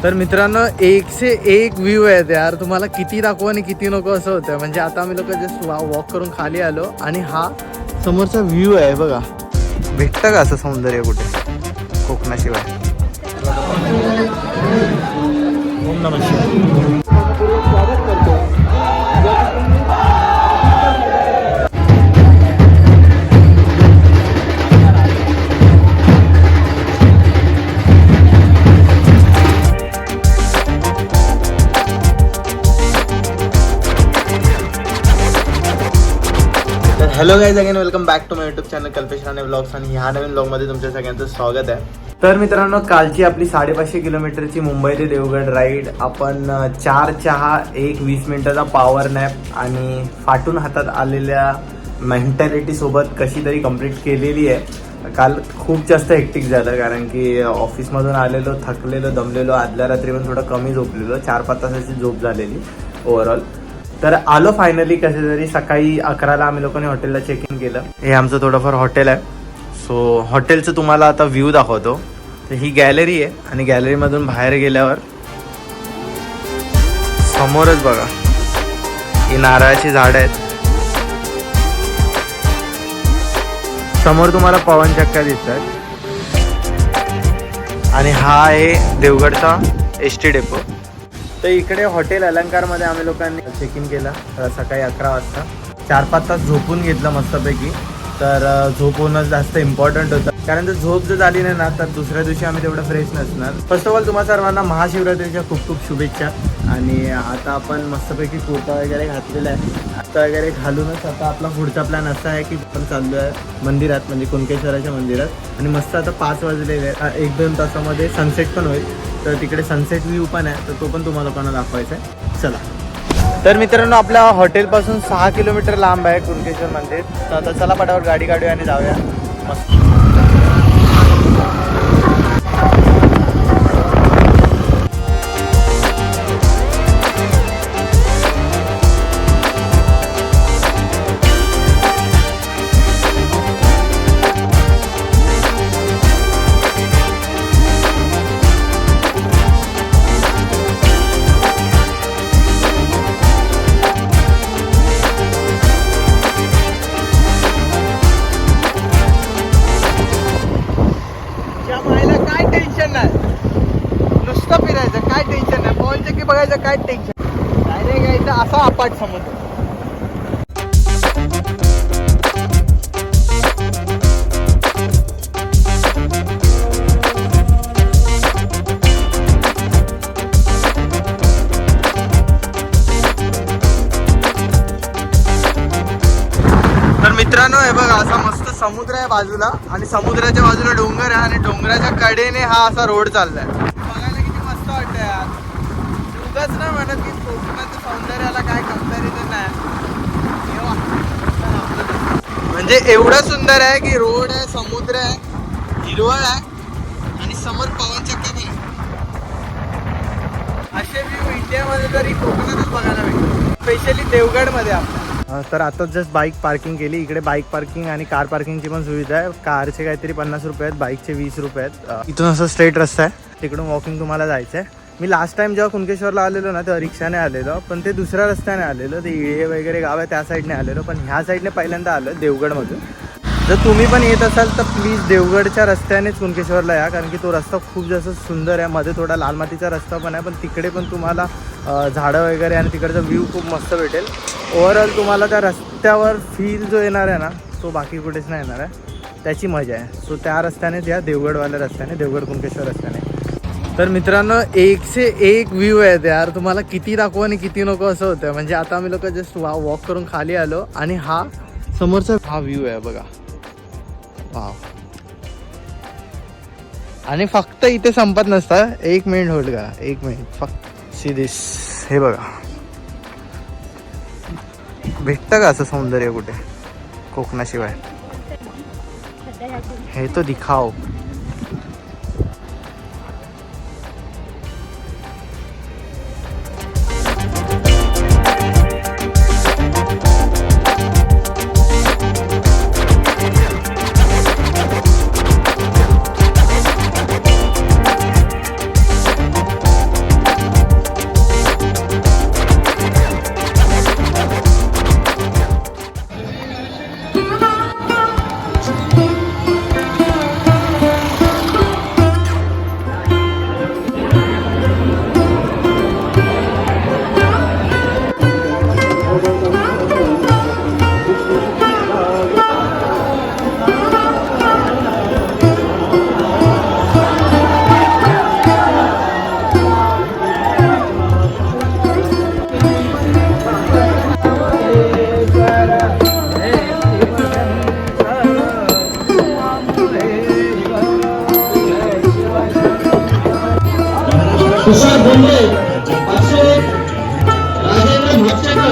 तर मित्रांनो एक से एक व्ह्यू आहेत यार, तुम्हाला किती दाखवू आणि किती नको असं होतं. म्हणजे आता आम्ही लोक जस्ट वॉक करून खाली आलो आणि हा समोरचा व्ह्यू आहे बघा. भेटतं का असं सौंदर्य कुठे कोकणाशिवाय? ओम नमः शिवाय. Hello guys, again welcome back to my YouTube channel Kalpesh Rane vlogs. आणि ह्या नवीन व्लॉगमध्ये तुमच्या सगळ्यांचं स्वागत आहे. तर मित्रांनो, कालची आपली 550 किलोमीटरची मुंबई ते देवगड राईड आपण 4 चहा 1:20 मिनिटाचा पॉवर नॅप आणि फाटून हातात आलेल्या मेंटॅलिटी सोबत कशी तरी कंप्लीट केलेली आहे. काल खूप जास्त हेक्टिक झालं कारण की ऑफिसमधून आलेलो, थकलेलो, दमलेलो. आदल्या रात्री पण थोडं कमी झोपलेलो, 4-5 तासाची झोप झालेली ओव्हरऑल. तर आलो फायनली कसे तरी. सकाळी 11ला आम्ही लोकांनी हॉटेलला चेक इन केलं. हे आमचं थोडंफार हॉटेल आहे. सो हॉटेलचं तुम्हाला आता व्ह्यू दाखवतो. तर ही गॅलरी आहे आणि गॅलरीमधून बाहेर गेल्यावर समोरच बघा ही नारळाची झाडं आहेत. समोर तुम्हाला पवनचक्क्या दिसतात आणि हा आहे देवगडचा एसटी डेपो. तर इकडे हॉटेल अलंकारमध्ये आम्ही लोकांनी चेक इन केलं सकाळी 11 वाजता. 4-5 तास झोपून घेतलं मस्तपैकी. तर झोप होणं जास्त इम्पॉर्टंट होतं कारण जर झोप जर झाली नाही ना तर दुसऱ्या दिवशी आम्ही तेवढं फ्रेश नसणार. फर्स्ट ऑफ ऑल तुम्हा सर्वांना महाशिवरात्रीच्या खूप खूप शुभेच्छा. आणि आता आपण मस्तपैकी कुर्ता वगैरे घातलेला आहे. आता वगैरे घालूनच आता आपला पुढचा प्लॅन असा आहे की आपण चाललो आहे मंदिरात, म्हणजे कुणकेश्वराच्या मंदिरात. आणि मस्त आता 5 वाजलेले आहे, 1-2 तासामध्ये सनसेट पण होईल. तर तिकडे सनसेट व्ह्यू पण आहे, तर तो पण तुम्हाला लोकांना दाखवायचा आहे. चला. तर मित्रांनो, आपल्या हॉटेलपासून 6 किलोमीटर लांब आहे कुणकेश्वर मंदिर. तर आता चला पटावर गाडी काढूया आणि जाऊया मस्त. नुसतं फिरायचं, काय टेन्शन नाही. पवनचक्की बघायचं, काय टेन्शन. डायरेक्ट यायचं असा अपाट समुद्र. तर मित्रांनो, हे बघा असा मस्त समुद्र आहे बाजूला आणि समुद्राच्या बाजूला डोंगर आहे आणि डोंगराच्या कडेने हा असा रोड चाललाय. बघायला किती मस्त वाटतं यार. उगाच ना म्हणत की कोकणाच्या सौंदर्याला काय कंपॅरिझन नाही. म्हणजे एवढं सुंदर आहे की रोड आहे, समुद्र आहे, हिरवळ आहे आणि समोर पवनचक्क्या पण आहे. असे व्ह्यू इंडियामध्ये तरी कोकणातच बघायला भेटतो, स्पेशली देवगडमध्ये आपल्या. तर आता जस्ट बाईक पार्किंग केली. इकडे बाईक पार्किंग आणि कार पार्किंगची पण सुविधा आहे. कारचे काहीतरी 50 रुपये आहेत, बाईकचे 20 रुपये आहेत. इथून असं स्ट्रेट रस्ता आहे, तिकडून वॉकिंग तुम्हाला जायचं आहे. मी लास्ट टाइम जेव्हा कुणकेश्वरला आलेलो ना तेव्हा रिक्षाने आलेलो, पण ते दुसऱ्या रस्त्याने आलेलो. ते इळे वगैरे गाव आहे त्या साईडने आलेलो, पण ह्या साईडने पहिल्यांदा आलो देवगडमधून. जर तुम्ही पण येत असाल तर प्लीज देवगडच्या रस्त्यानेच कुणकेश्वरला या, कारण की तो रस्ता खूप जास्त सुंदर आहे. मध्ये थोडा लाल मातीचा रस्ता पण आहे, पण तिकडे पण तुम्हाला झाडं वगैरे आणि तिकडचा व्ह्यू खूप मस्त भेटेल. ओव्हरऑल तुम्हाला त्या रस्त्यावर फील जो येणार आहे ना तो बाकी कुठेच नाही येणार आहे, त्याची मजा आहे. सो त्या रस्त्यानेच या, देवगडवाल्या रस्त्याने, देवगड कुणकेश्वर रस्त्याने. तर मित्रांनो, एक से एक व्ह्यू आहेत यार, तुम्हाला किती दाखवू आणि किती नको असं होतं. म्हणजे आता आम्ही लोक जस्ट वॉक करून खाली आलो आणि हा समोरचा हा व्ह्यू आहे बघा. वाव. आणि फक्त इथे संपत नसतं. 1 मिनिट होल्ड करा, 1 मिनिट फक्त. सी दिस, हे बघा. भेटतं का असं सौंदर्य कुठे कोकणाशिवाय? हे तो दिखाओ. तुषार बोंडे, अक्षय राजेंद्र भापचेकर,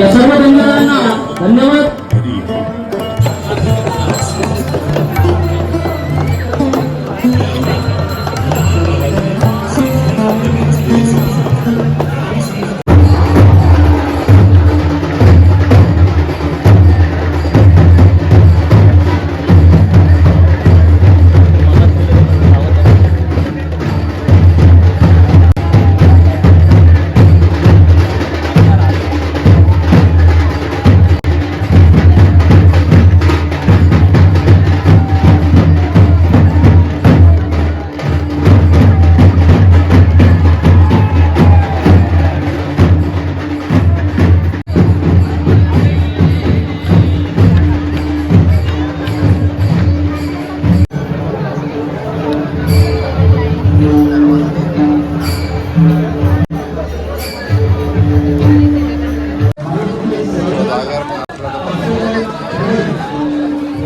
या सर्व धन्यवादांना धन्यवाद.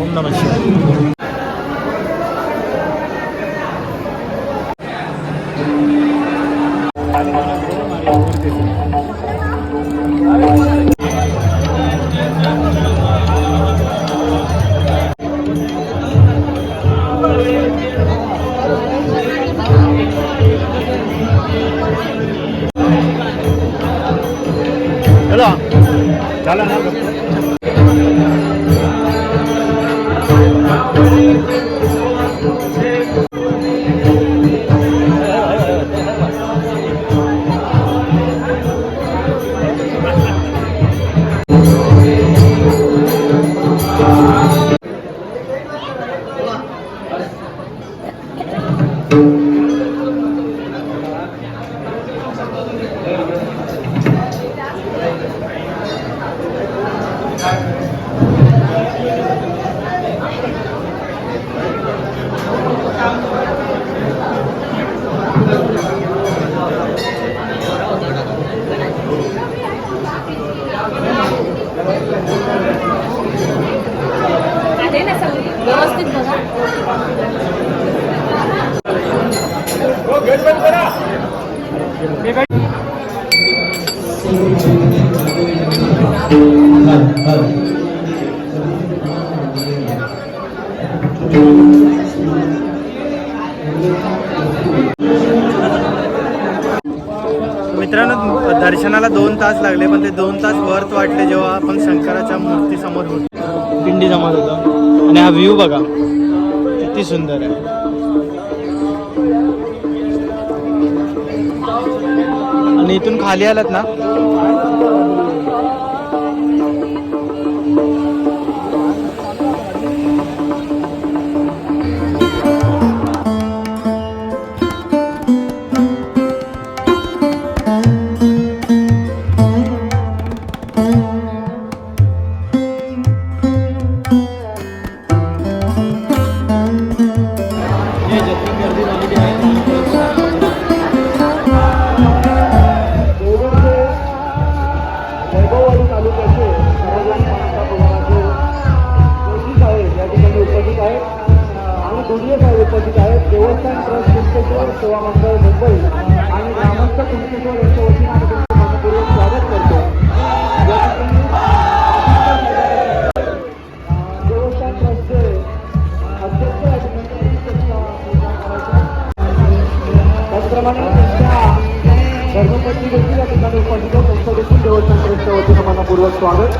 ओम नमः शिवाय. चला झालं ना. व्यवस्थित बघा. मित्रांनो, दर्शनाला 2 तास लागले, पण ते 2 तास वर्थ वाटले जेव्हा आपण शंकराच्या मूर्ती समोर होतो, पिंडी जमत होतो. आणि हा व्ह्यू बघा किती सुंदर आहे. आणि इथून खाली आलात ना, उपस्थित आहेत. देवस्थान ट्रस्ट कुंकेश्वर सेवा मंडळ मुंबई आणि ग्रामस्थ कुंकेश्वर यांच्या वतीने आम्ही तुमचं मनपूर्वक स्वागत करतो. देवस्थान ट्रस्टचे अध्यक्ष त्याचप्रमाणे त्यांच्या धर्मपत्नी देखील या ठिकाणी उपस्थित आहेत. त्यांचं देखील देवस्थान ट्रस्टच्या वतीने मनपूर्वक स्वागत.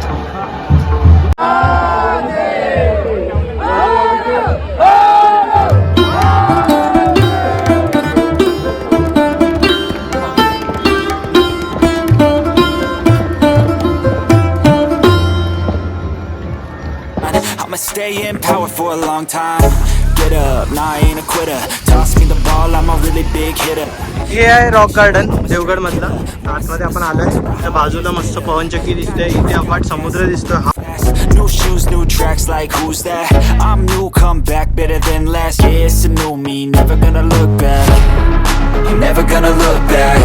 I'ma stay in power for a long time. Get up, nah I ain't a quitter. Toss me the ball, I'm a really big hitter. हे आहे रॉक गार्डन देवगड मधलं. आतमध्ये आपण आलोय. त्या बाजूला मस्त पवनचक्की दिसते, इथे अफाट समुद्र दिसतोय. New shoes, new tracks, like who's that? I'm new, come back better than last. Yeah, it's a new me, never gonna look back. I'm never gonna look back.